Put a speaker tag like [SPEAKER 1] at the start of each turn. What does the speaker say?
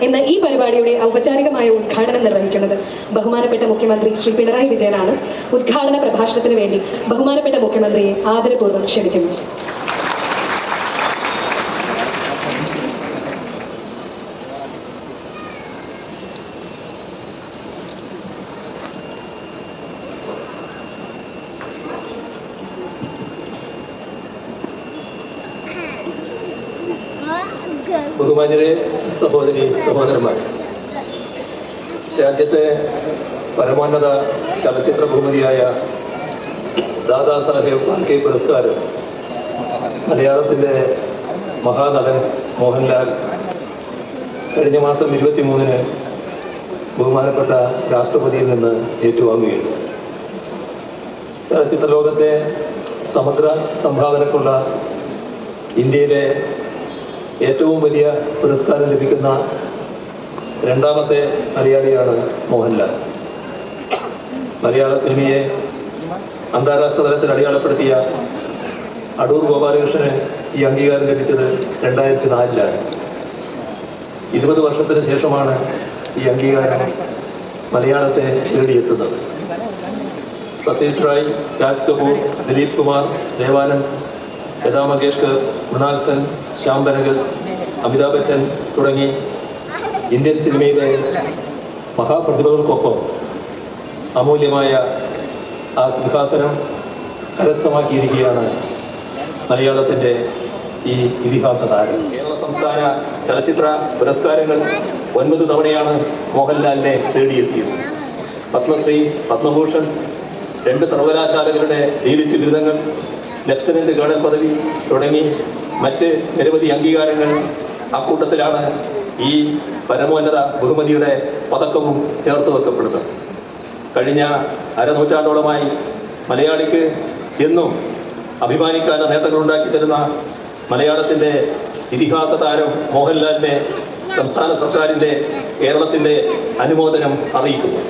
[SPEAKER 1] എന്ന ഈ പരിപാടിയുടെ ഔപചാരികമായ ഉദ്ഘാടനം നിർവഹിക്കുന്നത് ബഹുമാനപ്പെട്ട മുഖ്യമന്ത്രി ശ്രീ പിണറായി വിജയനാണ്. ഉദ്ഘാടന പ്രഭാഷണത്തിന് വേണ്ടി ബഹുമാനപ്പെട്ട മുഖ്യമന്ത്രിയെ ആദരപൂർവ്വം ക്ഷണിക്കുന്നു.
[SPEAKER 2] ബഹുമാന്യരെ, സഹോദരി സഹോദരന്മാർ, രാജ്യത്തെ പരമോന്നത ചലച്ചിത്ര ബഹുമതിയായ ദാദാ സാഹേബ് ഫാൽക്കെ പുരസ്കാരം മലയാളത്തിൻ്റെ മഹാനടൻ മോഹൻലാൽ കഴിഞ്ഞ മാസം 23-ന് ബഹുമാനപ്പെട്ട രാഷ്ട്രപതിയിൽ നിന്ന് ഏറ്റുവാങ്ങുകയുണ്ട്. ചലച്ചിത്ര ലോകത്തെ സമഗ്ര സംഭാവനക്കുള്ള ഇന്ത്യയിലെ ഏറ്റവും വലിയ പുരസ്കാരം ലഭിക്കുന്ന രണ്ടാമത്തെ മലയാളിയാണ് മോഹൻലാൽ. മലയാള സിനിമയെ അന്താരാഷ്ട്ര തലത്തിൽ അടയാളപ്പെടുത്തിയ അടൂർ ഗോപാലകൃഷ്ണന് ഈ അംഗീകാരം ലഭിച്ചത് 2004-ലാണ്. 20 വർഷത്തിന് ശേഷമാണ് ഈ അംഗീകാരം മലയാളത്തെ തേടിയെത്തുന്നത്. സത്യജിത് റായ്, രാജ് കപൂർ, ദിലീപ് കുമാർ, ദേവാനന്ദ്, ലതാ മങ്കേഷ്കർ, മൃണാൽ സെൻ, ശ്യാം ബെനഗൽ, അമിതാഭ് ബച്ചൻ തുടങ്ങി ഇന്ത്യൻ സിനിമയിലെ മഹാപ്രതിഭകൾക്കൊപ്പം അമൂല്യമായ ആ സിംഹാസനം കരസ്ഥമാക്കിയിരിക്കുകയാണ് മലയാളത്തിൻ്റെ ഈ ഇതിഹാസ താരം. കേരള സംസ്ഥാന ചലച്ചിത്ര പുരസ്കാരങ്ങൾ 9 തവണയാണ് മോഹൻലാലിനെ തേടിയെത്തിയത്. പത്മശ്രീ, പത്മഭൂഷൺ, 2 സർവകലാശാലകളുടെ ഡീലിറ്റ് ബിരുദങ്ങൾ, ലഫ്റ്റനന്റ് കേണൽ പദവി തുടങ്ങി മറ്റ് നിരവധി അംഗീകാരങ്ങൾ. അക്കൂട്ടത്തിലാണ് ഈ പരമോന്നത ബഹുമതിയുടെ പതക്കവും ചേർത്ത് വെക്കപ്പെടുന്നത്. കഴിഞ്ഞ അരനൂറ്റാണ്ടോളമായി മലയാളിക്ക് എന്നും അഭിമാനിക്കാൻ നേട്ടങ്ങളുണ്ടാക്കി തരുന്ന മലയാളത്തിൻ്റെ ഇതിഹാസ താരം മോഹൻലാലിനെ സംസ്ഥാന സർക്കാരിൻ്റെ കേരളത്തിൻ്റെ അനുമോദനം അറിയിക്കുന്നു.